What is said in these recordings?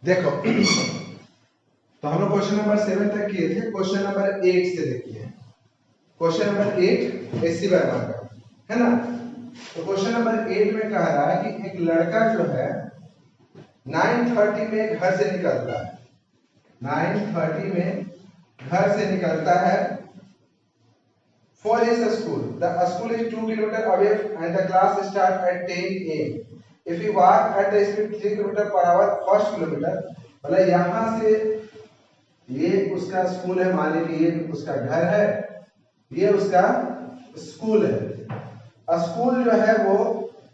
देखो तो हम लोग क्वेश्चन नंबर 7 तक किए थे। क्वेश्चन नंबर 8 से देखिए। क्वेश्चन नंबर 8 80 बार का है ना। तो क्वेश्चन नंबर 8 में कह रहा है कि एक लड़का जो है 9:30 में घर से निकलता है। 9:30 में घर से निकलता है for his school. The school is 2 kilometers away and the class starts at 10 a.m. If he walk at the speed 3 kilometers per hour first kilometer, मतलब यहाँ से ये उसका स्कूल है, मान लीजिए ये उसका घर है, ये उसका स्कूल है। स्कूल जो है वो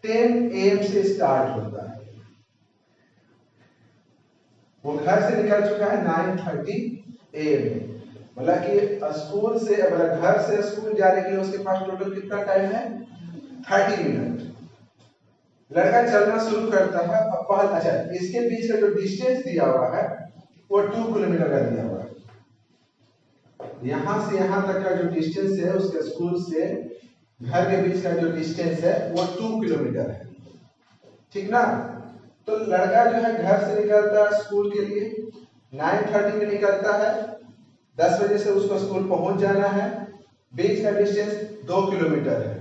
10 AM से स्टार्ट होता है। वो घर से निकल चुका है 9:30 AM में, मतलब कि स्कूल से मतलब घर से स्कूल जाने के लिए उसके पास टोटल कितना टाइम है? 30 मिनट। लड़का चलना शुरू करता है। अब पहले अच्छा, इसके बीच का जो डिस्टेंस दिया हुआ है वो 2 किलोमीटर का दिया हुआ है। यहां से यहां तक का जो डिस्टेंस है उसके स्कूल से घर के बीच का जो डिस्टेंस है वो 2 किलोमीटर है, ठीक ना। तो लड़का जो है घर से निकलता है स्कूल के लिए, 9:30 में निकलता है, 10 बजे से उसको स्कूल पहुंच जाना है। बीच का डिस्टेंस 2 किलोमीटर है।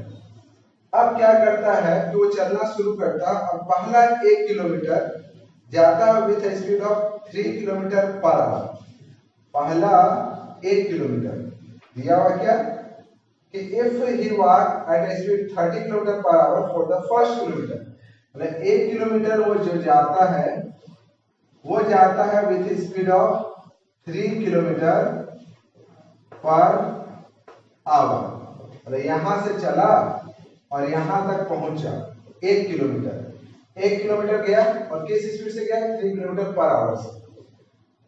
अब क्या करता है कि वो चलना शुरू करता है और पहला 1 किलोमीटर जाता है with speed of 3 kilometre per our. पहला 1 किलोमीटर दिया हुआ क्या कि if he walk at speed 30 kilometre per hour for the first kilometre, मतलब 1 किलोमीटर वो जो जाता है वो जाता है with speed of 3 kilometre per our. मतलब यहां से चला और यहां तक पहुंचा 1 किलोमीटर। 1 किलोमीटर गया और किस स्पीड से गया? 3 किलोमीटर पर आवर से।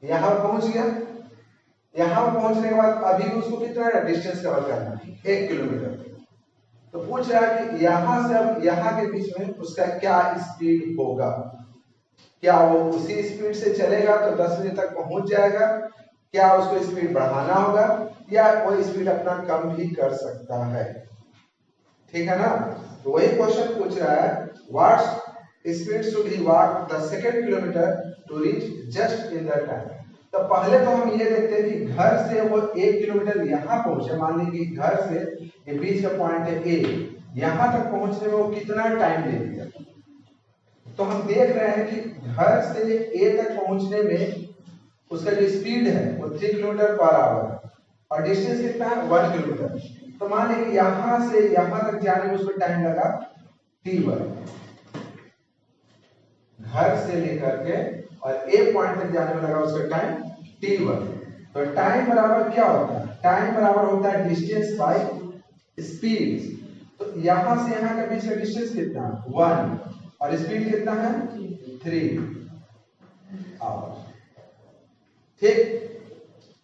यहां पहुंच गया। यहां पहुंचने के बाद अभी उसको कितना डिस्टेंस कवर करना है? 1 किलोमीटर। तो पूछ रहा है कि यहां से अब यहां के बीच में उसका क्या स्पीड होगा? क्या वो उसी स्पीड से चलेगा तो 10 बजे तक पहुंच जाएगा? क्या उसको स्पीड बढ़ाना होगा या वो स्पीड अपना कम भी कर सकता है? ठीक है ना। तो वही क्वेश्चन पूछ रहा है, what speed should he walk the second kilometer to reach just in the time. तो पहले तो हम ये देखते हैं कि घर से वो 1 किलोमीटर यहाँ पहुंचे। मान लीजिए कि घर से ये बीच का पॉइंट है ए, यहाँ तक पहुंचने में वो कितना टाइम ले लिया। तो हम देख रहे हैं कि घर से ए तक पहुंचने में उसका जो स्पीड है वो 3 किलोमीटर पर आवर और डिस्टेंस कितना है? 1 किलोमीटर। तो मान लीजिए यहां से यहां तक जाने में उसको टाइम लगा t1, घर से लेकर के और ए पॉइंट तक जाने में लगा उसका टाइम t1। तो टाइम बराबर क्या होता है? टाइम बराबर होता है डिस्टेंस बाय स्पीड। तो यहां से यहां के बीच का डिस्टेंस कितना है? 1 और स्पीड कितना है? 3 आवर। ठीक।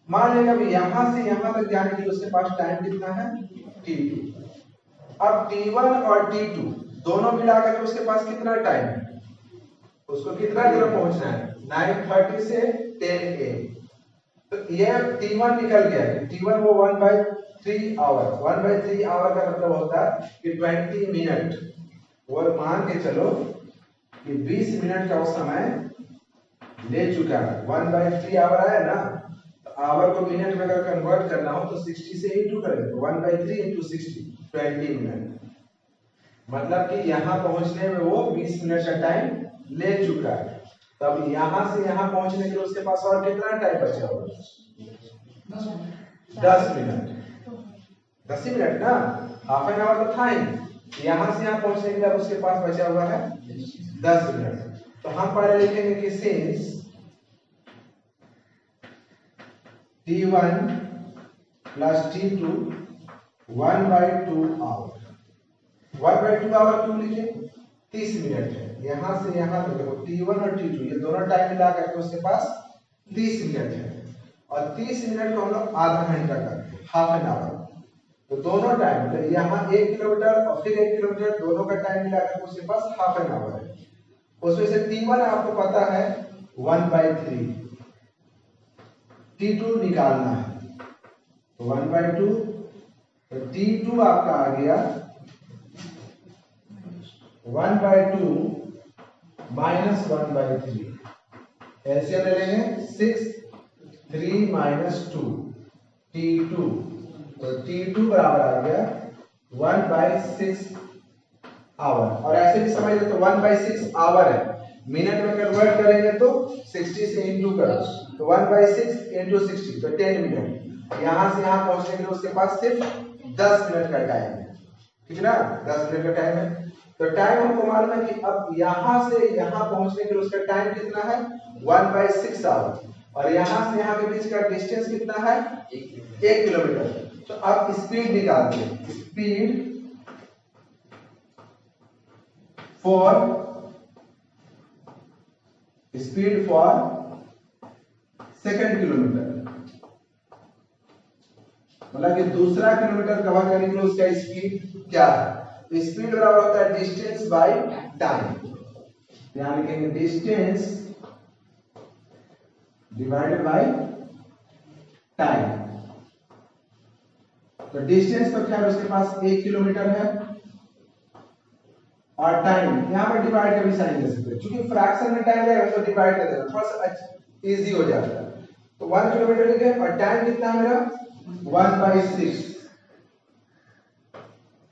मान लेगा भी यहां से यहां तक जाने के लिए उसके पास टाइम कितना है? t2। अब t1 और t2 दोनों मिलाकर उसके पास कितना टाइम है? उसको कितना दूर पहुंचना है? 9:30 से 10 AM। तो ये t1 निकल गया। t1 वो 1/3 आवर। 1/3 आवर का मतलब होता है कि 20 मिनट। वो मान के चलो कि 20 मिनट का वो समय ले चुका है। 1/3 आवर है ना, आवर को मिनट में अगर कन्वर्ट करना हो तो 60 से इंटू करेंगे। तो 1/3 इंटू 60 20 मिनट। मतलब कि यहां पहुंचने में वो 20 मिनट का टाइम ले चुका है। तब यहां से यहां पहुंचने के लिए उसके पास और कितना टाइम बचा होगा? 10 मिनट। 10 मिनट ना, हाफ एन आवर तो था ही। यहां से यहां पहुंचने के लिए उसके पास बचा हुआ है 10 मिनट। तो हम पहले लिखेंगे कि since t1 plus t2 1/2 our. 1/2 our क्यों लिखे? 30 मिनट है। यहां से यहां तक देखो t1 और t2 ये दोनों टाइम मिला करके उसके पास 30 मिनट है। और 30 मिनट को हम लोग आधा घंटा करते हैं, हाफ एन आवर। तो दोनों टाइम मतलब यहाँ 1 किलोमीटर और फिर 1 किलोमीटर दोनों का टाइम मिला करके उसके पास हाफ एन आवर है। उसमें से t1 आपको पता है 1/3, t2 निकालना है तो 1/2। तो t2 आपका आ गया 1/2 माइनस 1/3। एलसीएम ले लेंगे 6 3 माइनस 2 T2, तो T2 बराबर आ गया 1/6 आवर। और ऐसे भी समझ लो तो 1/6 आवर है, मिनट में कन्वर्ट करेंगे तो 60 से इंटू करो तो 1/6 इंटू 60 तो 10 मिनट। यहां से यहां पहुंचने के लिए उसके पास सिर्फ 10 मिनट का टाइम है, ठीक है ना, 10 मिनट का टाइम है। तो टाइम हमको मालूम है कि अब यहां से यहां पहुंचने के लिए उसका टाइम कितना है 1/6 आवर, और यहां से यहां के बीच का डिस्टेंस कितना है 1 किलोमीटर। तो अब स्पीड निकालते हैं, स्पीड फॉर सेकंड किलोमीटर, मतलब कि दूसरा किलोमीटर कवर करने के लिए उसका स्पीड क्या है। स्पीड बराबर होता है डिस्टेंस बाय टाइम, ध्यान रखेंगे डिस्टेंस डिवाइडेड बाय टाइम। तो डिस्टेंस तो खैर उसके पास 1 किलोमीटर है, और टाइम यहां पर डिवाइड का भी साइन दे सकते हैं, क्योंकि फ्रैक्शन में टाइम लगेगा तो डिवाइड कर देना थोड़ा सा इजी हो जाता है। तो 1 किलोमीटर लिखे, और टाइम कितना है मेरा 1/6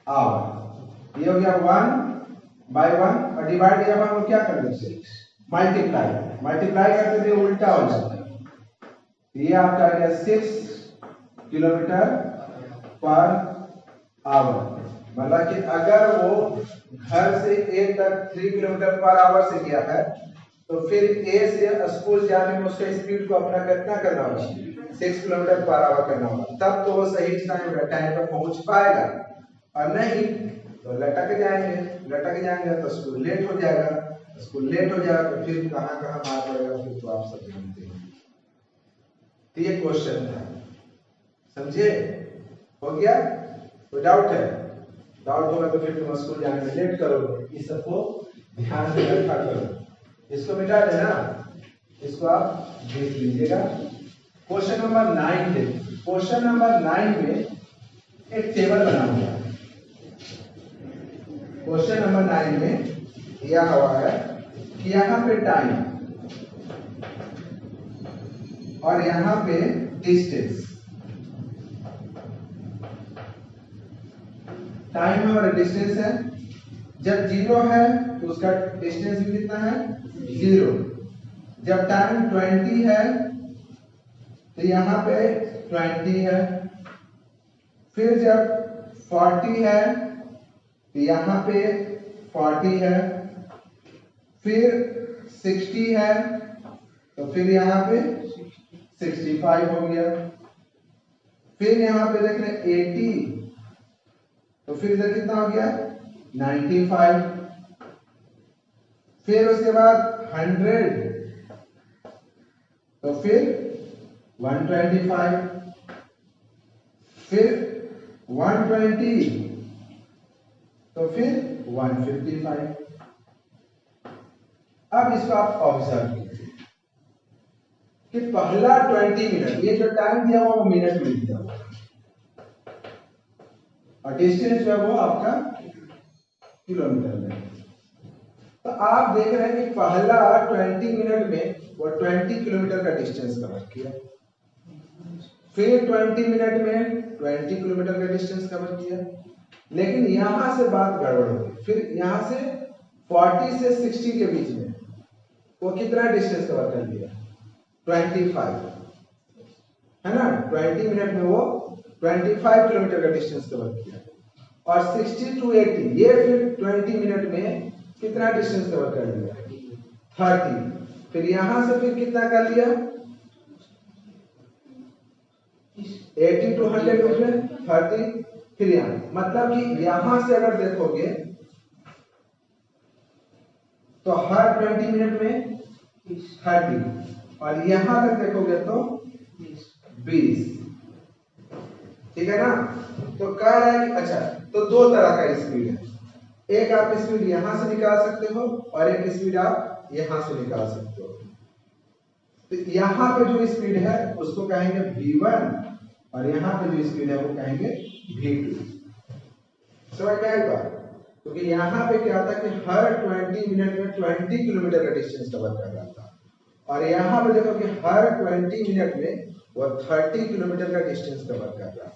आवर। ये हो गया 1/1, और डिवाइड जब हम क्या कर देते मल्टीप्लाई करते थे उल्टा हो जाता है। ये आपका आ गया 6 किलोमीटर पर आवर, मतलब कि अगर वो घर से ए तक 3 किलोमीटर पर आवर से गया है तो फिर ए से स्कूल जाने में उसका स्पीड को अपना कितना करना होगा 6 किलोमीटर पर आवर करना होगा, तब तो वो सही टाइम पर पहुंच पाएगा। और नहीं तो लटक जाएंगे तो स्कूल लेट हो जाएगा, तो फिर कहां मार पड़ेगा, फिर तो आप सब जानते हैं। तो ये क्वेश्चन था, समझे, हो गया। तो डाउट होगा तो फिर तुम स्कूल जाने में लेट करोगे, इस सबको ध्यान से रखा करो। इसको मिटा देना, इसको आप देख लीजिएगा। क्वेश्चन नंबर 9 देखिए, क्वेश्चन नंबर 9 में एक टेबल बना हुआ है। क्वेश्चन नंबर 9 में दिया हुआ है कि यहाँ पे टाइम और यहाँ पे डिस्टेंस, टाइम है और डिस्टेंस है। जब 0 है तो उसका डिस्टेंस भी कितना है 0। जब टाइम 20 है तो यहाँ पे 20 है। फिर जब 40 है तो यहाँ पे 40 है। फिर 60 है तो फिर यहाँ पे 65 हो गया। फिर यहाँ पे देख रहे 80 तो फिर इधर कितना हो गया 95। फिर उसके बाद 100 तो फिर 125। फिर 120 तो फिर 155। अब इसको आप ऑब्जर्व कीजिए कि पहला 20 मिनट, ये जो टाइम दिया हुआ वो मिनट में दिया हुआ, और डिस्टेंस जो है वो आपका किलोमीटर में। तो आप देख रहे हैं कि पहला 20 मिनट में वो 20 किलोमीटर का डिस्टेंस कवर किया। फिर 20 मिनट में 20 किलोमीटर का डिस्टेंस कवर किया। लेकिन यहां से बात गड़बड़ हो गई। फिर यहां से 40 से 60 के बीच में वो कितना डिस्टेंस कवर कर लिया 25, है ना। 20 मिनट में वो 25 किलोमीटर का डिस्टेंस कवर किया। और 60 to 80 ये फिर 20 मिनट में कितना डिस्टेंस कवर कर लिया 30। फिर यहां से फिर कितना कर लिया 80 to 100 में 30। फिर यहां मतलब कि यहां से अगर देखोगे तो हर 20 मिनट में 30, और यहां तक देखोगे तो 20, ठीक है ना। तो कह रहा है कि अच्छा तो दो तरह का स्पीड है, एक आप स्पीड यहां से निकाल सकते हो और एक स्पीड आप यहां से निकाल सकते हो। तो यहां पे जो स्पीड है उसको कहेंगे v1 और यहां पे जो स्पीड है वो कहेंगे v2। समझ में आई बात। क्योंकि यहाँ पे क्या था कि हर 20 मिनट में 20 किलोमीटर का डिस्टेंस कवर कर रहा था, और यहाँ पे देखो कि हर 20 मिनट में वो 30 किलोमीटर का डिस्टेंस कवर कर रहा है।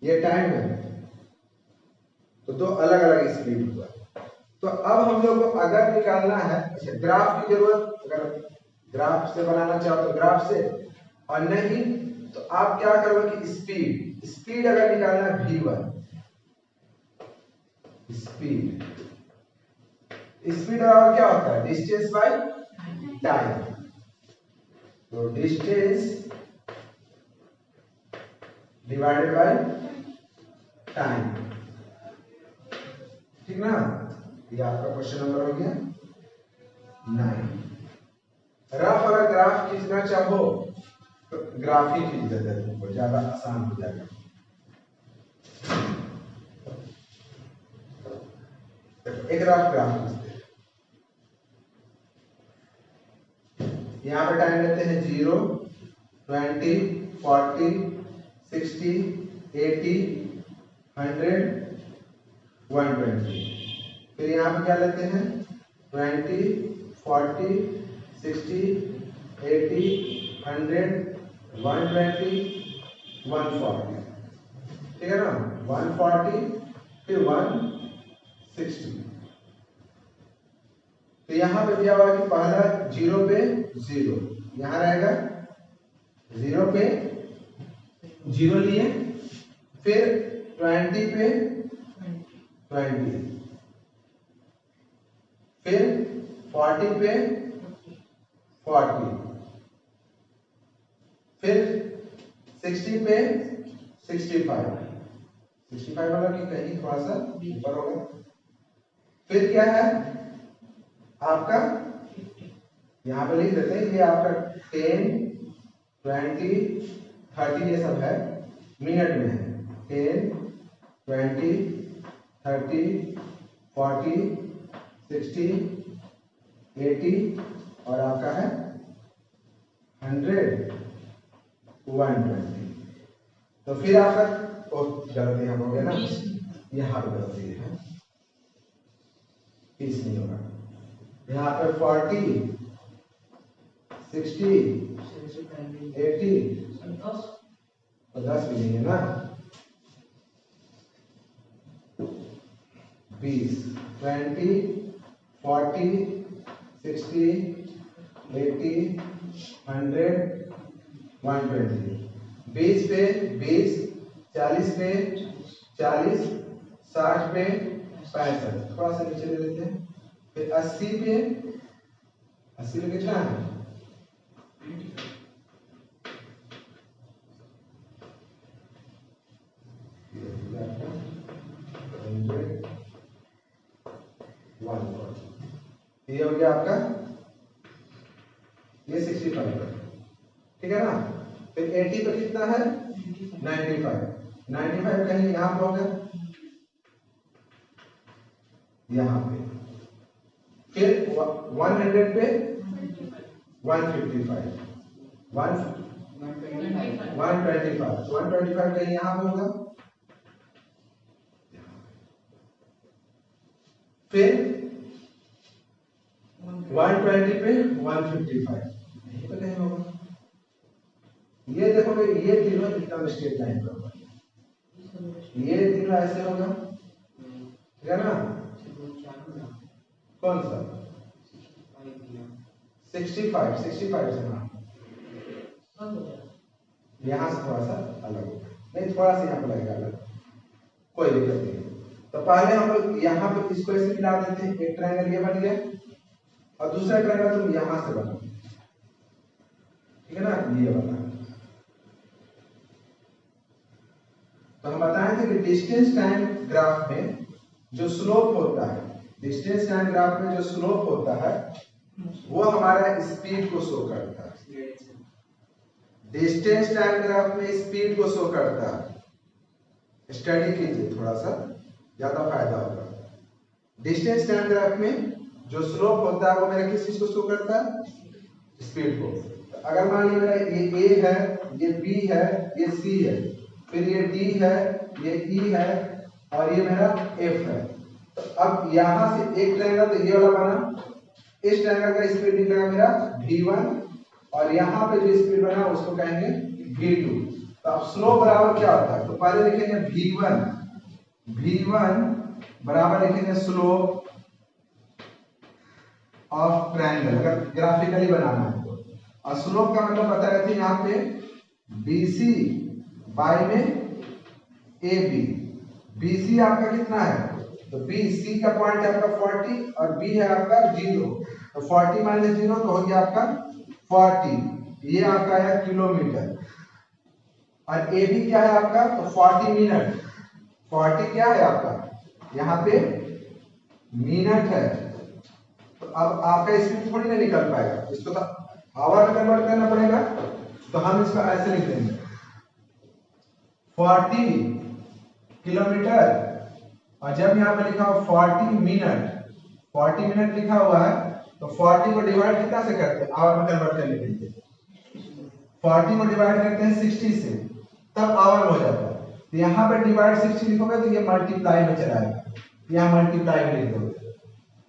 ये टाइम है, तो दो अलग अलग स्पीड हुआ। तो अब हम लोग को अगर निकालना है, अच्छा ग्राफ की जरूरत, अगर ग्राफ से बनाना चाहो तो ग्राफ से, और नहीं तो आप क्या करोगे कि स्पीड अगर निकालना है v1, स्पीड और क्या होता है डिस्टेंस बाय टाइम। तो डिस्टेंस डिवाइडेड बाय टाइम, ठीक ना। ये आपका क्वेश्चन नंबर हो गया 9। रफ अगर ग्राफ खींचना चाहो तो ग्राफ ही खींच देते हैं, तुमको ज्यादा आसान हो जाएगा। एक ग्राफ खींचते हैं, यहाँ पे टाइम लेते हैं 0, 20, 40, 60, 80, 100, 120। फिर यहाँ पे क्या लेते हैं 20, 40, 60, 80, 100, 120, 140, ठीक है ना। 140 फिर 160। तो यहाँ पे दिया हुआ कि पहला 0 पे 0, यहाँ रहेगा 0 पे 0 लिए, फिर 20 पे 20, फिर 40 पे 40, फिर 60 पे 65 मतलब कि कहीं थोड़ा सा ऊपर होगा। फिर क्या है आपका, यहाँ पे लिख देते हैं ये आपका 10, 20, 30 ये सब है मिनट में है। 10, 20, 30, 40, 60, 80 और आपका है 100, 120। तो फिर आपका गलती हम हो गया ना, यहाँ पे गलती है, पीस नहीं होगा। यहाँ पे 40, 60, 80 और 10 भी नहीं है ना, 20, 20, 40, 60, 80, 100, 120। 20 पे 20, 40 पे 40, 60 पे 65, थोड़ा सा नीचे ले लेते हैं। फिर 80 पे 80 पे कितना है 140। ये हो गया आपका, ये 65 पर, ठीक है ना। फिर 80 पर कितना है 95 कहीं यहाँ पर होगा, यहाँ पे। फिर 100 पे 155, 125 कहीं यहाँ पे होगा। फिर 120 पे 155 यहीं पे कहीं होगा। ये देखोगे ये तीनों एकदम स्ट्रेट लाइन पर होगा, ये तीनों ऐसे होगा, ठीक है ना। कौन सा 65 से ना, यहाँ से थोड़ा सा अलग होगा, नहीं थोड़ा सा यहाँ पे लगेगा अलग, कोई दिक्कत नहीं। तो पहले हम लोग यहाँ पे इसको ऐसे मिला देते हैं, एक ट्रायंगल ये बन गया और दूसरा ट्रायंगल तुम यहाँ से बना, ठीक है ना, ये बना। तो हम बताए थे कि डिस्टेंस टाइम ग्राफ में जो स्लोप होता है, डिस्टेंस टाइम ग्राफ में जो स्लोप होता है वो हमारा स्पीड को शो करता है। डिस्टेंस टाइम ग्राफ में स्पीड को शो करता है। स्टडी कीजिए, थोड़ा सा ज्यादा फायदा होगा। डिस्टेंस टाइम ग्राफ में जो स्लोप होता है वो मेरा किस चीज को शो करता है, स्पीड को। तो अगर मान लीजिए मेरा ये A है, ये B है, ये C है, फिर ये D है, ये E है और ये मेरा F है। तो अब यहां से एक ट्रायंगल तो ये वाला बना, इस ट्रायंगल का स्पीड निकलेगा मेरा v1 और यहाँ पे जो स्पीड बना उसको कहेंगे v2। तो अब स्लोप बराबर क्या होता है, तो पहले लिखेंगे v1 बराबर लिखेंगे स्लोप ऑफ ट्रायंगल, अगर ग्राफिकली बनाना है तो। और स्लोप का मतलब बता रहे थे यहाँ पे BC बाई में AB। BC आपका कितना है, तो BC का पॉइंट है आपका 40 और B है आपका 0, तो 40 माइनस 0 तो हो गया आपका 40, ये आपका है किलोमीटर। और AB क्या है आपका, तो 40 मिनट। 40 क्या है आपका यहाँ पे मिनट है। तो अब आपका स्पीड थोड़ी ना निकल पाएगा, इसको तो आवर में कन्वर्ट करना पड़ेगा। तो हम इसको ऐसे लिख देंगे 40 किलोमीटर, और जब यहाँ पे लिखा हुआ 40 मिनट लिखा हुआ है, तो 40 को डिवाइड कितना से करते हैं, आवर में कन्वर्ट करने के लिए 40 को डिवाइड करते हैं 60 से, तब आवर हो जाता है। तो यहाँ पे डिवाइड 60 लिखोगे तो ये मल्टीप्लाई में चला जाएगा, यहाँ मल्टीप्लाई में लिख दोगे,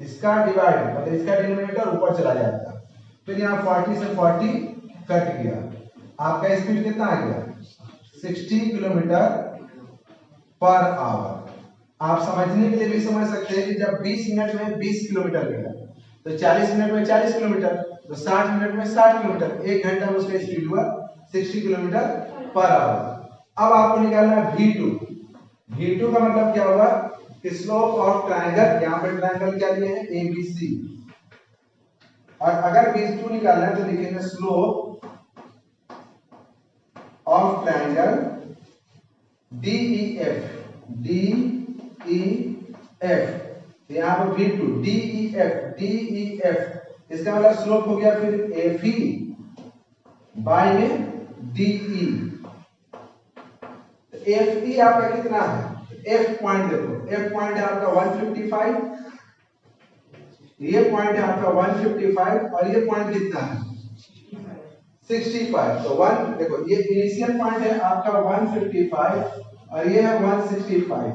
इसका डिवाइड मतलब इसका डिनोमिनेटर ऊपर चला जाता है। फिर यहाँ 40 से 40 कट गया, आपका स्पीड कितना आ गया 60 किलोमीटर पर आवर। आप समझने के लिए भी समझ सकते हैं कि जब 20 मिनट में 20 किलोमीटर गया, तो 40 मिनट में 40 किलोमीटर, तो 60 मिनट में 60 किलोमीटर, 1 घंटा में उसका स्पीड हुआ 60 किलोमीटर पर आवर। अब आपको निकालना है V2 का मतलब क्या होगा कि स्लोप ऑफ ट्रायंगल, यहाँ पे ट्रायंगल क्या लिए हैं ABC, और अगर V2 निकालना है तो लिखेंगे स्लोप ऑफ ट्रायंगल DEF। तो यहाँ पर V2 DEF, इसका मतलब स्लोप हो गया फिर FE बाई में DE। FE आपका कितना है, F पॉइंट देखो, F पॉइंट है आपका 155, ये पॉइंट है आपका 155 और ये पॉइंट कितना है 65। तो 1 देखो, ये इनिशियल पॉइंट है आपका 155 और ये है 165,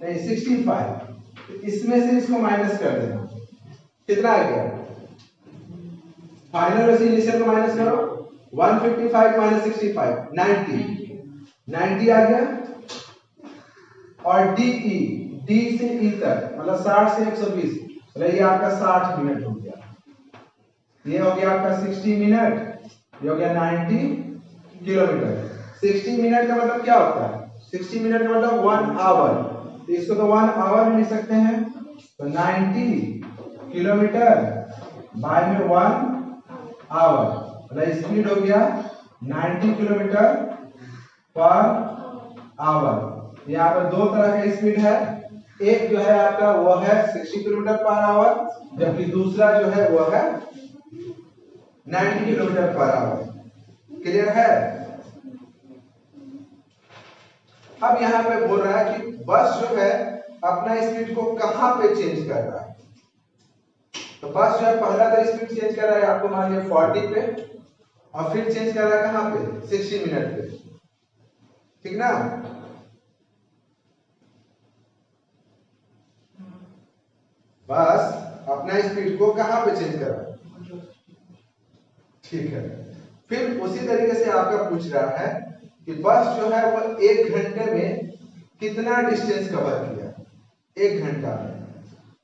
65। तो इसमें से इसको माइनस कर देना, कितना आ गया फाइनल में से इनिशियल को माइनस करो, 155 माइनस 65 90 आ गया। और D से E तक मतलब 60 से 120, मतलब ये आपका 60 मिनट हो गया, ये हो गया आपका 60 मिनट, ये हो गया 90 किलोमीटर। 60 मिनट का मतलब क्या होता है, 60 मिनट का मतलब 1 आवर, तो इसको तो 1 आवर में लिख सकते हैं। तो 90 किलोमीटर बाय में 1 आवर, मतलब स्पीड हो गया 90 किलोमीटर पर आवर। यहाँ पर दो तरह का स्पीड है, एक जो है आपका वो है 60 किलोमीटर पर आवर, जबकि दूसरा जो है वो है 90 किलोमीटर पर आवर। क्लियर है। अब यहाँ पे बोल रहा है कि बस जो है अपना स्पीड को कहां पे चेंज कर रहा है। तो बस जो है पहला तो स्पीड चेंज कर रहा है आपको मान लिया 40 पे, और फिर चेंज कर रहा है कहां पे 60 मिनट पे, ठीक ना। बस अपना स्पीड को कहां पे चेंज कर रहा है, ठीक है। फिर उसी तरीके से आपका पूछ रहा है कि बस जो है वो 1 घंटे में कितना डिस्टेंस कवर किया। 1 घंटा में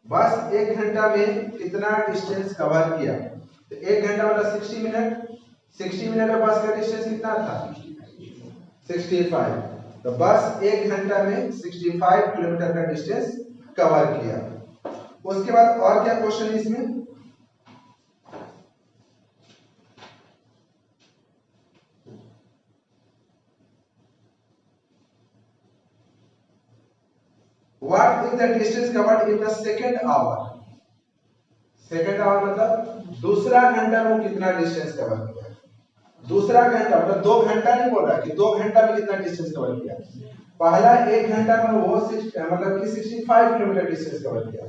बस 1 घंटा में कितना डिस्टेंस कवर किया। तो 1 घंटा मतलब 60 मिनट, 60 मिनट में बस का डिस्टेंस कितना था 65। तो बस 1 घंटा में 65 किलोमीटर का डिस्टेंस कवर किया। उसके बाद और क्या क्वेश्चन है इसमें, What is the distance covered in the second hour? Second hour मतलब दूसरा घंटा में कितना डिस्टेंस कवर किया। दूसरा घंटा मतलब 2 घंटा नहीं बोल रहा कि 2 घंटा में कितना डिस्टेंस कवर किया। पहला 1 घंटा में वो मतलब कि 65 किलोमीटर डिस्टेंस कवर किया।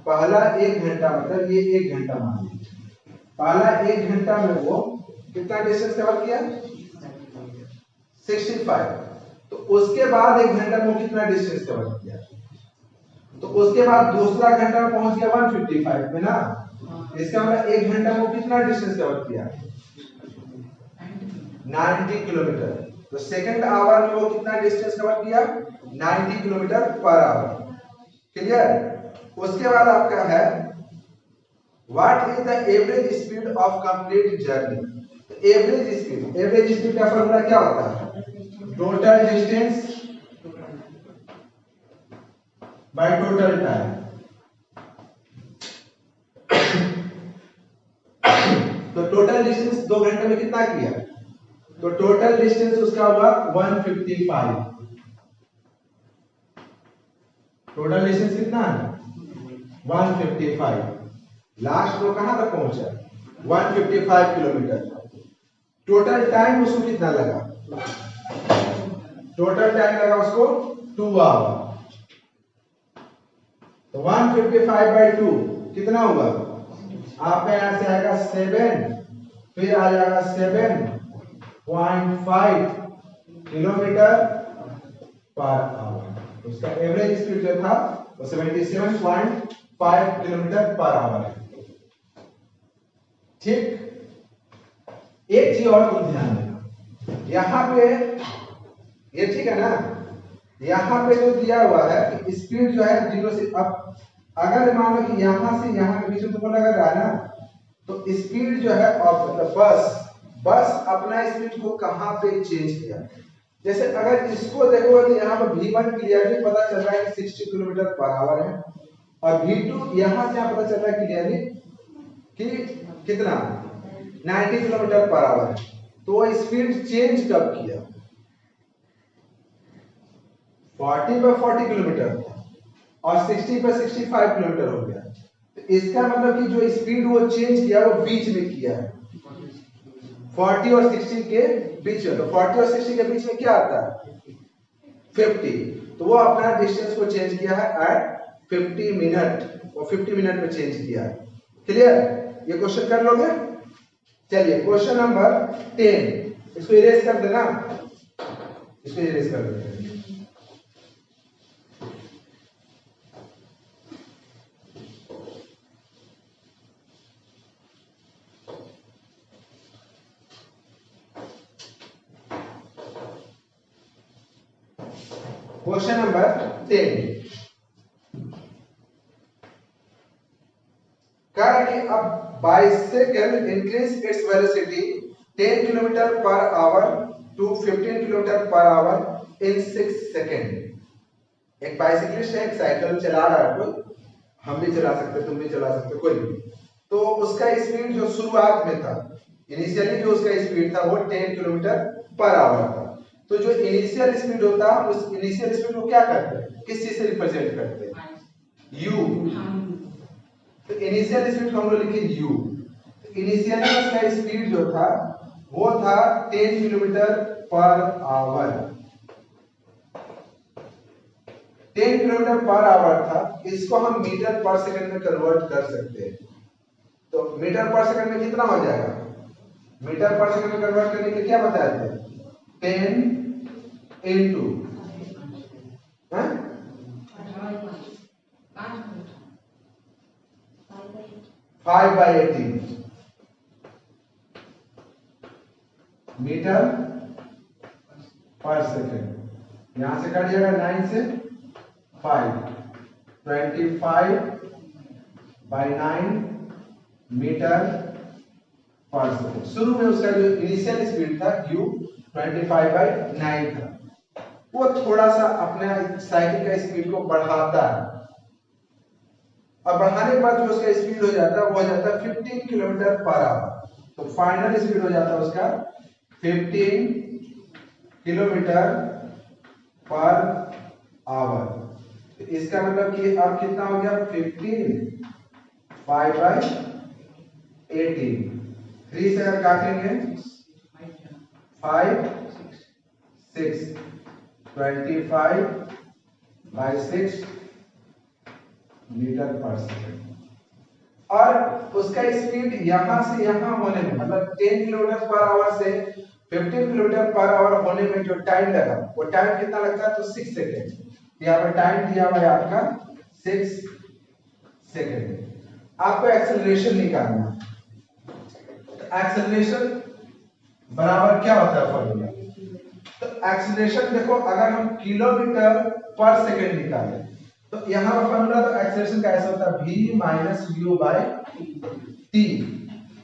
पहला 1 घंटा मतलब ये 1 घंटा मान लीजिए, पहला 1 घंटा में वो कितना डिस्टेंस कवर किया 65। तो उसके बाद 1 घंटा में कितना डिस्टेंस कवर किया, तो उसके बाद दूसरा घंटा में पहुंच गया 155 में ना, इसका मतलब 1 घंटा में वो कितना डिस्टेंस कवर किया? 90 किलोमीटर। तो सेकंड आवर में वो कितना डिस्टेंस कवर किया? 90 किलोमीटर पर आवर। क्लियर? उसके बाद आपका है what is the average speed of complete journey. Average speed का फॉर्मूला क्या होता है? Total distance by total time. तो टोटल डिस्टेंस 2 घंटे में कितना किया? तो टोटल डिस्टेंस उसका हुआ 155। टोटल डिस्टेंस कितना है? 155। लास्ट वो कहां तक पहुंचा? 155 किलोमीटर। टोटल टाइम उसको कितना लगा? टोटल टाइम लगा उसको 2 आवर। तो 155 by 2 कितना हुआ? आपका यहां से आएगा 7, फिर आ जाएगा 7.5 किलोमीटर पर आवर। उसका एवरेज स्पीड जो था वो 77.5 किलोमीटर पर आवर है। ठीक, एक चीज और तुम ध्यान देना, यहां पे ये ठीक है ना, यहां पे जो दिया हुआ है कि स्पीड जो है 0 से अब अगर मान लो कि यहां से यहां के बीच में तुमको लग रहा है ना, तो स्पीड जो है मतलब बस अपना स्पीड को कहां पे चेंज किया। जैसे अगर इसको देखोगे तो यहाँ पर V1 क्लियरली पता चल रहा है कि 60 किलोमीटर पर आवर है, और V2 यहां से पता चल रहा है क्लियरली कि कितना 90 किलोमीटर पर आवर है। तो वो स्पीड चेंज कब किया? 40 पर 40 किलोमीटर और 60 पर 65 किलोमीटर हो गया। तो इसका मतलब कि जो स्पीड वो चेंज किया वो बीच में किया है, 40 और 60 के बीच में। तो 40 और 60 के बीच में क्या आता है? 50। तो वो अपना डिस्टेंस को चेंज किया है एट 50 मिनट। वो 50 मिनट में चेंज किया है। क्लियर? ये क्वेश्चन कर लोगे? चलिए क्वेश्चन नंबर 10, इसको इरेज कर देना, इसको इरेज कर देते हैं। क्वेश्चन नंबर 10 कह कि अब bicycle increase its velocity 10 kilometer per hour to 15 kilometer per hour in 6 second. एक बाइसाइकिलिस्ट है, एक साइकिल चला रहा है, कोई हम भी चला सकते, तुम भी चला सकते, कोई भी। तो उसका स्पीड जो शुरुआत में था, इनिशियली जो उसका स्पीड था वो 10 किलोमीटर पर आवर था। तो जो इनिशियल स्पीड होता है उस इनिशियल स्पीड को क्या करते हैं, किस चीज से रिप्रेजेंट करते हैं? u। तो इनिशियल स्पीड को हम लोग लिखे u। तो इनिशियली उसका स्पीड जो था वो था 10 kilometer per our. 10 kilometer per our था। इसको हम मीटर पर सेकंड में कन्वर्ट कर सकते हैं। तो मीटर पर सेकंड में कितना हो जाएगा? मीटर पर सेकंड में कन्वर्ट करने के लिए क्या बताया थे? 10 into 5/18 मीटर पर सेकेंड। यहां से कट जाएगा 9 से 5, 25/9 मीटर पर सेकेंड। शुरू में उसका जो इनिशियल स्पीड था u 25/9 था। वो थोड़ा सा अपने साइकिल का स्पीड को बढ़ाता है, और बढ़ाने के बाद जो उसका स्पीड हो जाता है वो हो जाता है 15 किलोमीटर पर आवर। तो फाइनल स्पीड हो जाता है उसका 15 किलोमीटर पर आवर। तो इसका मतलब कि अब कितना हो गया? 15 5/18। 3 से अगर काटेंगे 5 6 25/6 मीटर पर सेकेंड। और उसका स्पीड यहां से यहां होने में मतलब 10 किलोमीटर पर आवर से 15 किलोमीटर पर आवर होने में जो टाइम लगा वो टाइम कितना लगता है? तो 6 सेकेंड। यहाँ पर टाइम दिया हुआ है आपका 6 सेकेंड। आपको एक्सेलरेशन निकालना है। तो एक्सेलरेशन बराबर क्या होता है फॉर्मूला? तो एक्सेलरेशन देखो, अगर हम किलोमीटर पर सेकंड निकालें तो यहाँ पर फॉर्मूला तो एक्सेलरेशन का ऐसा होता है v minus u by t।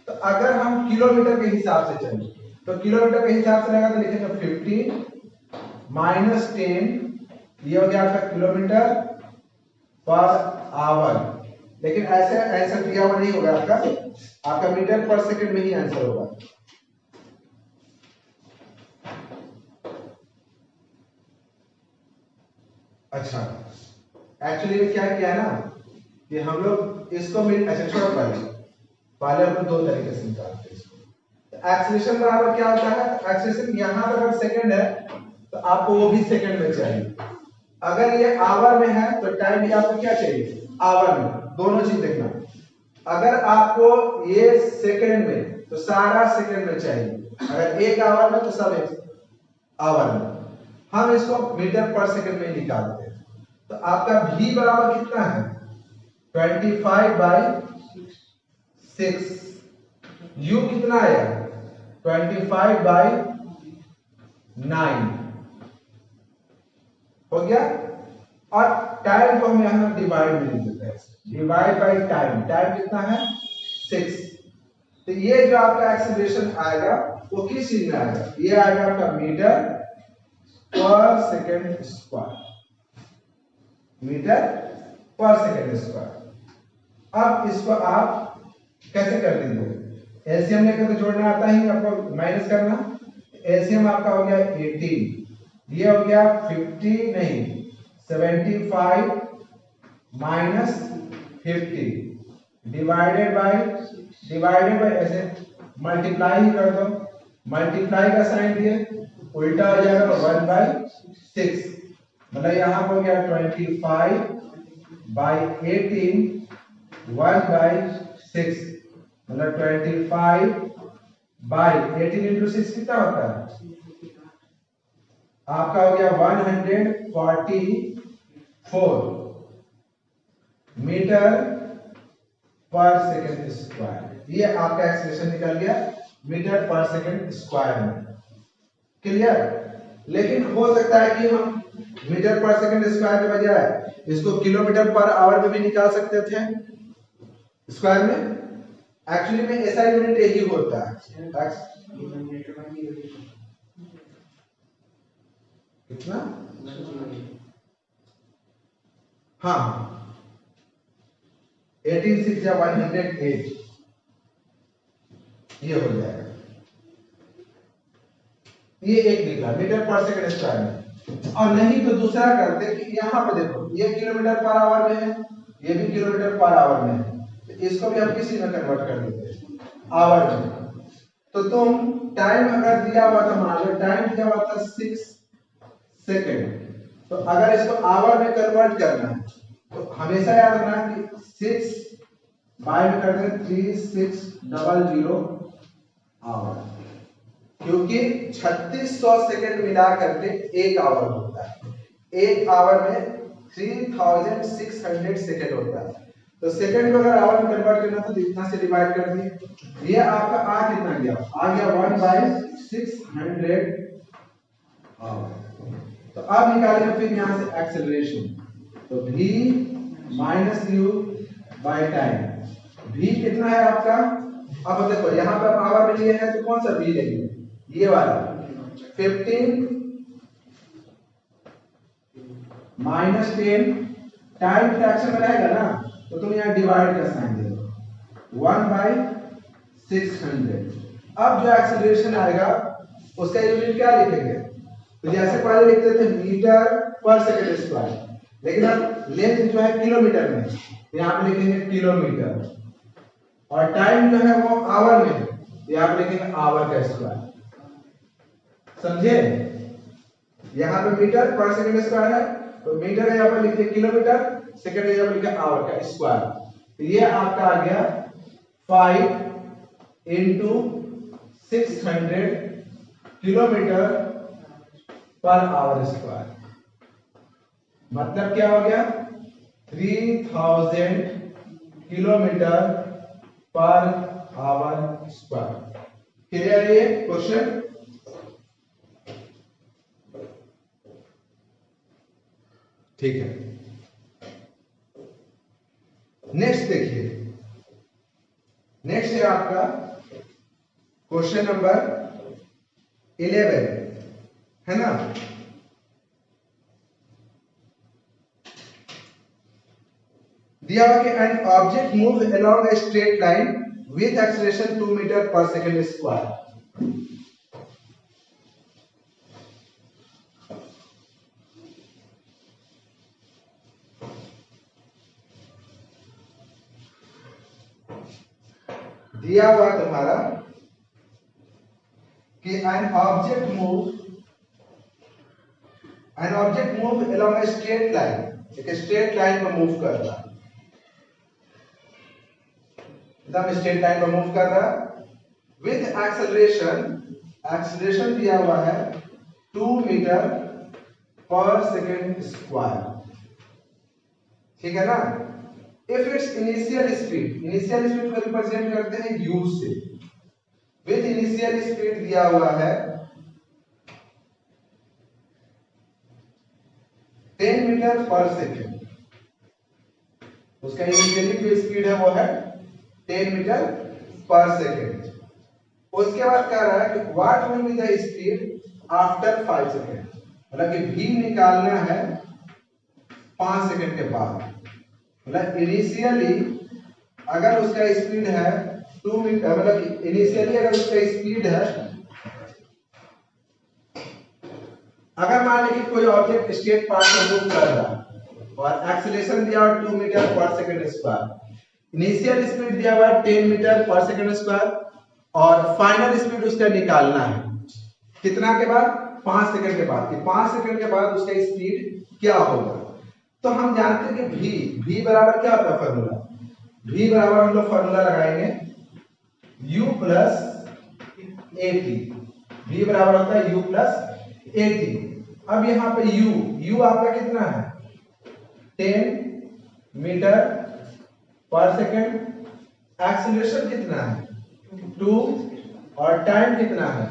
तो अगर हम किलोमीटर के हिसाब से चलें तो किलोमीटर के हिसाब से रहेगा तो लिखेंगे 15 माइनस 10, ये हो गया आपका किलोमीटर पर आवर। लेकिन ऐसे आंसर दिया हुआ नहीं होगा आपका मीटर पर सेकंड में ही आंसर होगा। अच्छा, एक्चुअली क्या किया ना कि हम लोग इसको अच्छा छोड़ो, पहले हम लोग दो तरीके से निकालते हैं इसको। एक्सेलरेशन बराबर क्या होता है? एक्सेलरेशन यहाँ पर अगर सेकंड है तो आपको वो भी सेकंड में चाहिए। अगर ये आवर में है तो टाइम भी आपको क्या चाहिए? आवर में। दोनों चीज देखना। अगर आपको ये सेकंड में तो सारा सेकंड में चाहिए, अगर एक आवर में तो सब एक आवर में। हम इसको मीटर पर सेकंड में निकालते हैं। तो आपका v बराबर कितना है? 25 बाई 6। u कितना आया? 25 बाई 9 हो गया। और टाइम को हम यहां डिवाइड में लिख देते हैं, डिवाइड बाई टाइम। टाइम कितना है? 6। तो ये जो आपका एक्सेलरेशन आएगा वो किस चीज में आएगा? ये आएगा आपका मीटर पर सेकंड स्क्वायर, मीटर पर सेकंड स्क्वायर। अब इसको आप कैसे कर देंगे? एलसीएम लेकर तो जोड़ना आता ही, आपको माइनस करना। एलसीएम आपका हो गया 18, ये हो गया 50 नहीं 75 माइनस 50 डिवाइडेड बाय ऐसे मल्टीप्लाई ही कर दो। मल्टीप्लाई का साइन दिए उल्टा हो जाएगा 1/6, मतलब यहाँ हो गया 25 बाई 18 1/6, मतलब 25 बाई 18 इंटू 6 कितना होता है? आपका हो गया 144 मीटर पर सेकंड स्क्वायर। ये आपका एक्सप्रेशन निकल गया मीटर पर सेकंड स्क्वायर में। क्लियर? लेकिन हो सकता है कि हम मीटर पर सेकंड स्क्वायर के बजाय इसको किलोमीटर पर आवर में भी निकाल सकते थे स्क्वायर में। एक्चुअली में ऐसा यूनिट यही होता है। कितना? हाँ 18 6 या 108 ये हो जाएगा। ये एक निकला मीटर पर सेकंड स्क्वायर में। और नहीं तो दूसरा करते कि यहाँ पे देखो ये किलोमीटर पर आवर में है, ये भी किलोमीटर पर आवर में है, तो इसको भी हम किसी में कन्वर्ट कर देते हैं आवर में। तो तुम टाइम अगर दिया हुआ था, मान लो टाइम दिया हुआ था 6 सेकंड, तो अगर इसको आवर में कन्वर्ट करना है तो हमेशा याद रखना कि 6 बाय में कर दें 3600 आवर, क्योंकि 3600 सेकंड मिला करके एक आवर होता है। एक आवर में 3600 सेकंड होता है। तो सेकंड को अगर आवर में कन्वर्ट करना तो इतना से डिवाइड कर दिए। ये आपका आ कितना गया? आ गया 1/600 आवर। तो अब निकालेंगे फिर यहां से एक्सेलरेशन। तो v minus u by time. v कितना है आपका? अब देखो यहाँ पे आप आवर में लिए हैं तो कौन सा v लेंगे? ये वाला 15 माइनस 10। टाइम फ्रैक्शन में रहेगा ना तो तुम यहाँ डिवाइड का साइन दे दो 1/600। अब जो एक्सेलरेशन आएगा उसका यूनिट क्या लिखेंगे? तो जैसे पहले लिखते थे मीटर पर सेकंड स्क्वायर, लेकिन अब लेंथ जो है किलोमीटर में, यहाँ पे लिखेंगे किलोमीटर। और टाइम जो है वो आवर में है, यहाँ पे लिखेंगे आवर का स्क्वायर। समझे? यहाँ पे मीटर पर सेकंड स्क्वायर है तो मीटर है, यहाँ पर लिखिए किलोमीटर, सेकंड है यहाँ पर लिखिए आवर का स्क्वायर। तो ये आपका आ गया 5 into 600 kilometre per our square. मतलब क्या हो गया? 3000 kilometre per our square. Clear ये क्वेश्चन? ठीक है, नेक्स्ट देखिए। नेक्स्ट है आपका क्वेश्चन नंबर 11, है ना? दिया हुआ कि an object move along a straight line with acceleration 2 metre per second square. दिया हुआ तुम्हारा कि an object move along a straight line, एक स्ट्रेट लाइन पर मूव कर रहा है, एकदम स्ट्रेट लाइन पर मूव कर रहा है विथ एक्सेलरेशन दिया हुआ है 2 मीटर पर सेकेंड स्क्वायर। ठीक है ना? इफ इट्स इनिशियल स्पीड को रिप्रेजेंट करते हैं u से, विथ इनिशियल स्पीड दिया हुआ है 10 मीटर पर सेकेंड, उसका इनिशियली जो स्पीड है वो है 10 मीटर पर सेकेंड। उसके बाद कह रहा है कि what will be the speed after 5 second, मतलब कि v निकालना है 5 सेकेंड के बाद। मतलब इनिशियली अगर उसका स्पीड है 2 मीटर, मतलब इनिशियली अगर उसका स्पीड है, अगर मान लीजिए कोई ऑब्जेक्ट स्ट्रेट पाथ में मूव कर रहा है और एक्सीलरेशन दिया हुआ 2 metre per second square, initial speed दिया हुआ 10 मीटर पर सेकेंड स्क्वायर और फाइनल स्पीड उसका निकालना है कितना के बाद? 5 सेकेंड के बाद। 5 सेकेंड के बाद उसका स्पीड क्या होगा? तो हम जानते हैं कि v बराबर क्या होता है फॉर्मूला? v बराबर हम लोग फॉर्मूला लगाएंगे u प्लस at। v बराबर होता है u प्लस at। अब यहाँ पे u आपका कितना है? 10 मीटर पर सेकेंड, एक्सीलरेशन कितना है? 2 और टाइम कितना है?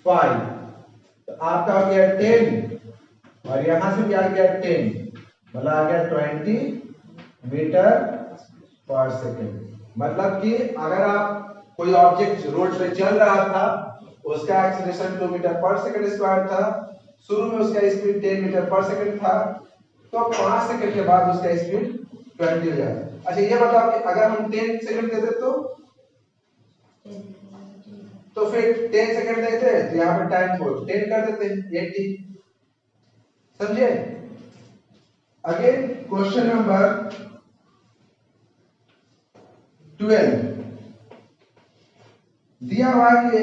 5। तो आपका आ गया 10 और यहां से भी आ गया 10, मतलब आ गया 20 मीटर पर सेकेंड। मतलब कि अगर आप कोई ऑब्जेक्ट रोड पे चल रहा था, उसका acceleration 2 metre per second square था, शुरू में उसका स्पीड 10 मीटर पर सेकेंड था, तो 5 सेकेंड के बाद उसका स्पीड 20 हो जाता। अच्छा ये बताओ कि अगर हम 10 सेकेंड देते तो फिर 10 सेकेंड देते तो यहाँ पे टाइम को 10 कर देते 80। समझे? अगेन क्वेश्चन नंबर 12 दिया हुआ है कि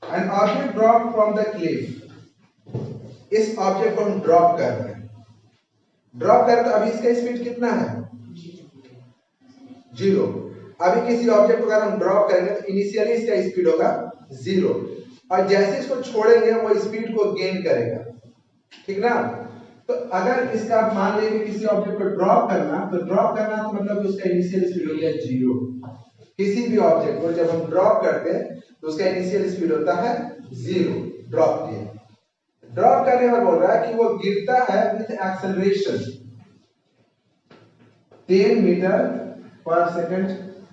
an object drop from the Cliff. इस ऑब्जेक्ट को हम ड्रॉप कर रहे हैं, तो अभी इसका स्पीड कितना है? 0। अभी किसी ऑब्जेक्ट को अगर हम ड्रॉप करेंगे तो इनिशियली इसका स्पीड होगा 0 और जैसे इसको छोड़ेंगे वो स्पीड को गेन करेगा। ठीक ना? तो अगर इसका मान लीजिए किसी ऑब्जेक्ट को ड्रॉप करना तो मतलब उसका इनिशियल स्पीड हो गया 0। किसी भी ऑब्जेक्ट को जब हम ड्रॉप करते हैं तो उसका इनिशियल स्पीड होता है 0। ड्रॉप करने पर बोल रहा है कि वो गिरता है with acceleration 10 metre per second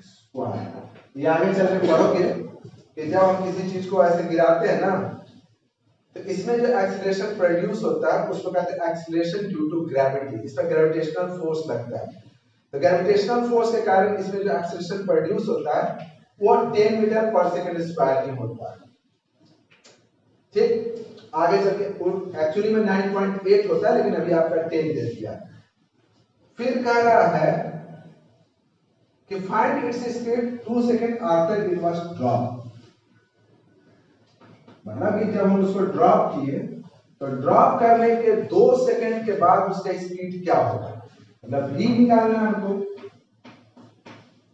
square. ये आगे चल के पढ़ोगे कि जब हम किसी चीज को ऐसे गिराते हैं ना, तो इसमें जो एक्सीलरेशन प्रोड्यूस होता है उसको कहते हैं एक्सीलरेशन ड्यू टू ग्रेविटी। इस पर ग्रेविटेशनल फोर्स लगता है, तो ग्रेविटेशनल फोर्स के कारण इसमें जो एक्सीलरेशन प्रोड्यूस होता है वो 10 मीटर पर सेकेंड स्क्वायर में होता है। ठीक, आगे चल के एक्चुअली में 9.8 होता है, लेकिन अभी आपका 10 दे दिया। फिर कह रहा है कि find its speed 2 second after it was drop. मतलब कि जब हम उसको ड्रॉप किए तो ड्रॉप करने के 2 सेकेंड के बाद उसका स्पीड क्या होगा, मतलब v निकालना है हमको।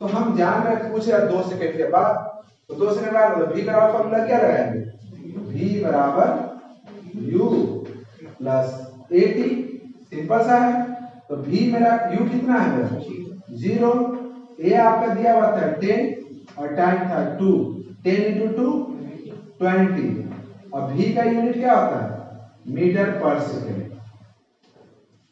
तो हम जान रहे पूछ रहे 2 सेकेंड के बाद, तो 2 सेकेंड बाद मतलब v बराबर फॉर्मूला क्या लगाएंगे? v बराबर u प्लस 80। सिंपल सा है। तो v मेरा u कितना है मेरा 0 ए आपका दिया हुआ था 10 और टाइम था 2, 10 into 2 20 और भी का यूनिट क्या होता है मीटर पर सेकेंड।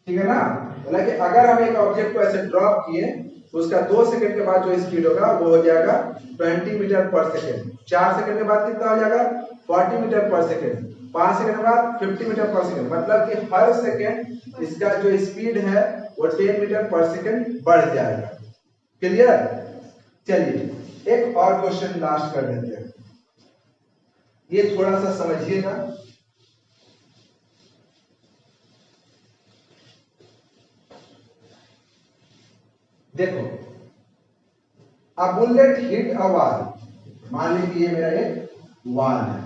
ठीक है ना। मतलब कि अगर हम एक ऑब्जेक्ट को ऐसे ड्रॉप किए तो उसका 2 सेकंड के बाद जो स्पीड होगा वो हो जाएगा 20 मीटर पर सेकंड। 4 सेकंड के बाद कितना हो जाएगा 40 मीटर पर सेकंड। 5 सेकंड के बाद 50 मीटर पर सेकंड। मतलब कि हर सेकंड इसका जो स्पीड है वो 10 मीटर पर सेकंड बढ़ जाएगा। क्लियर। चलिए एक और क्वेश्चन लास्ट कर लेते हैं, ये थोड़ा सा समझिएगा। देखो, अ बुलेट हिट अ वॉल। मान लीजिए ये मेरा एक वॉल है।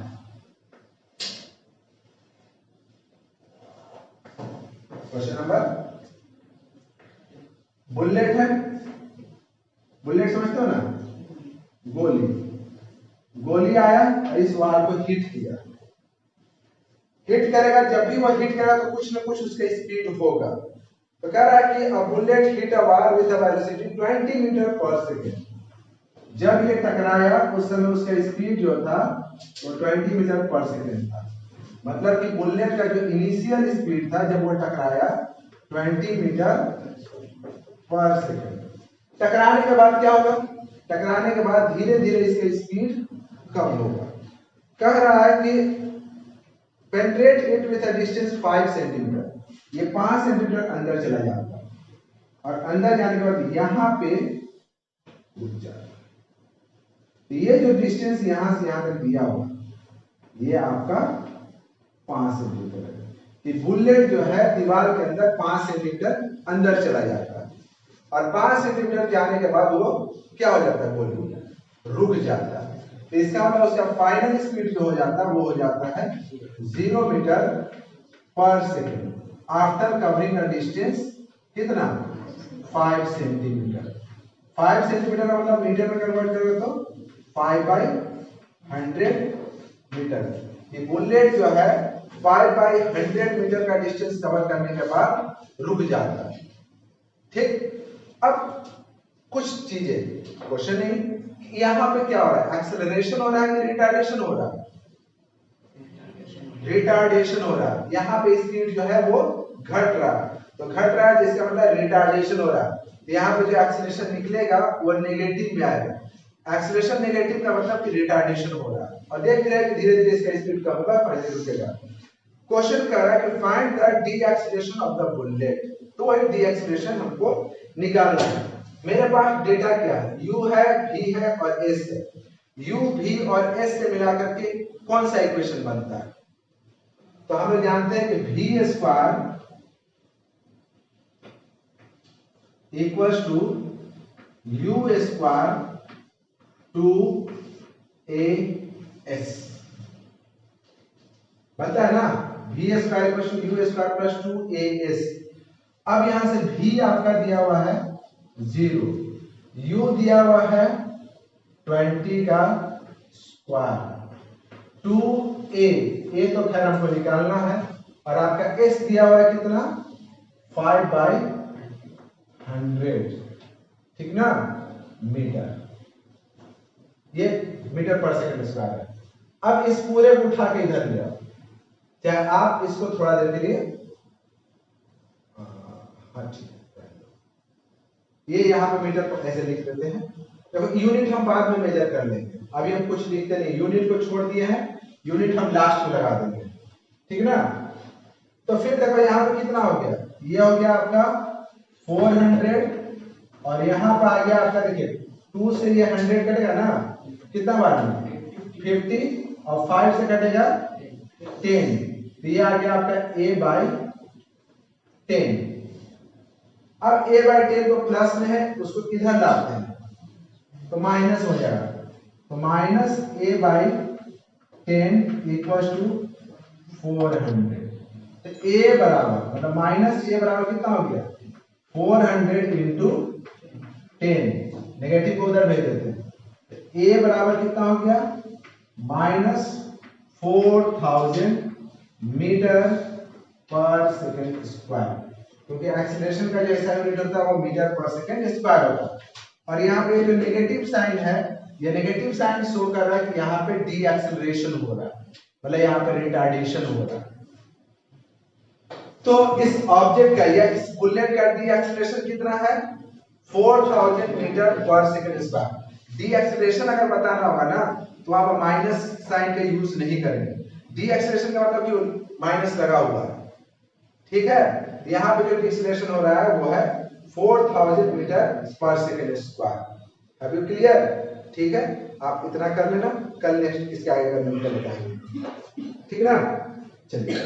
क्वेश्चन नंबर, बुलेट है, बुलेट समझते हो ना, गोली, गोली आया और इस वॉल को हिट किया। हिट करेगा, जब भी वो हिट करेगा तो कुछ ना कुछ उसका स्पीड होगा। तो कह रहा है कि a bullet hit a wall with a velocity 20 metre per second. जब ये टकराया उस समय उसका स्पीड जो था वो 20 मीटर पर सेकेंड था। मतलब कि बुलेट का जो इनिशियल स्पीड था जब वो टकराया 20 मीटर पर सेकेंड। टकराने के बाद क्या होगा, टकराने के बाद धीरे धीरे इसका स्पीड कम होगा। कह रहा है कि penetrate it with a distance 5 centimetre. ये 5 सेंटीमीटर अंदर चला जाता है और अंदर जाने के बाद यहां पे रुक जाता है। तो ये जो डिस्टेंस यहां से यहां तक दिया हुआ ये आपका 5 सेंटीमीटर है। कि बुलेट जो है दीवार के अंदर 5 सेंटीमीटर अंदर चला जाता है और 5 सेंटीमीटर जाने के बाद वो क्या हो जाता है, गोली रुक जाता है। तो इसका मतलब उसका फाइनल स्पीड जो हो जाता है वो हो जाता है 0 metre per second after covering a distance कितना 5 सेंटीमीटर। 5 सेंटीमीटर का मतलब मीटर में कन्वर्ट करोगे तो 5/100 मीटर। ये बुलेट जो है 5/100 मीटर का डिस्टेंस कवर करने के बाद रुक जाता है। ठीक। अब कुछ चीजें क्वेश्चन नहीं, यहां पे क्या हो रहा है, एक्सेलरेशन हो रहा है कि रिटार्डेशन हो रहा है, रिटार्डेशन हो रहा है। यहाँ पे स्पीड जो है वो घट रहा है, तो घट रहा है जिसका मतलब रिटार्डेशन हो रहा है। तो यहाँ पे जो एक्सेलरेशन निकलेगा वो नेगेटिव में आएगा। एक्सेलरेशन नेगेटिव का मतलब कि रिटार्डेशन हो रहा है और देख रहे हैं कि धीरे धीरे इसका स्पीड कम होगा, फाइनली रुकेगा। क्वेश्चन कर रहा है कि find the D acceleration of the bullet. तो वही डी एक्सेलरेशन हमको निकालना है। मेरे पास डेटा क्या है, u है, v है और s है। u, v और s से मिलाकर के कौन सा इक्वेशन बनता है, तो हम लोग जानते हैं कि v square equals to u square 2as बनता है ना। v square equals to u square plus 2as। अब यहां से v आपका दिया हुआ है 0, u दिया हुआ है 20 का स्क्वायर, 2a तो खैर हमको निकालना है और आपका s दिया हुआ है कितना 5/100, ठीक ना, मीटर। ये मीटर पर सेकंड स्क्वायर है। अब इस पूरे को उठा के इधर ले आओ, चाहे आप इसको थोड़ा देर के लिए ये यहाँ पे मीटर को ऐसे लिख देते हैं। देखो यूनिट हम बाद में मेजर कर लेंगे, अभी हम कुछ लिखते नहीं, यूनिट को छोड़ दिए हैं, यूनिट हम लास्ट में लगा देंगे, ठीक ना। तो फिर देखो यहाँ पे कितना हो गया, ये हो गया आपका 400 और यहाँ पे आ गया आपका, देखिए 2 से ये 100 कटेगा ना, कितना बार में 50 और 5 से कटेगा 10, तो ये आ गया आपका a/10। अब a/10 को प्लस में है उसको इधर लाते हैं तो माइनस हो जाएगा, तो माइनस a/10 इक्वल्स टू 400। तो a बराबर मतलब माइनस a बराबर कितना हो गया 400 इंटू 10, नेगेटिव को उधर भेज देते हैं। तो a बराबर कितना हो गया -4000 मीटर पर सेकेंड स्क्वायर, क्योंकि एक्सीलरेशन का जो ऐसा यूनिट होता है वो मीटर पर सेकेंड स्क्वायर होता है। और यहाँ पे जो नेगेटिव साइन है, ये नेगेटिव साइन शो कर रहा है कि यहाँ पे डी एक्सेलरेशन हो रहा है, मतलब यहाँ पे रिटार्डेशन हो रहा है। तो इस ऑब्जेक्ट का या इस बुलेट का डी एक्सेलरेशन कितना है? 4000 मीटर पर सेकंड स्क्वायर। डी एक्सेलरेशन अगर बताना होगा ना तो आप माइनस साइन का यूज नहीं करेंगे। डी एक्सेलरेशन का मतलब कि माइनस लगा हुआ है, ठीक है। यहाँ पे जो एक्सेलरेशन हो रहा है वो है 4000 मीटर पर सेकंड स्क्वायर। अभी क्लियर? ठीक है, आप इतना कर लेना, कल नेक्स्ट इसके आगे का मिलकर बताएंगे, ठीक ना। चलिए।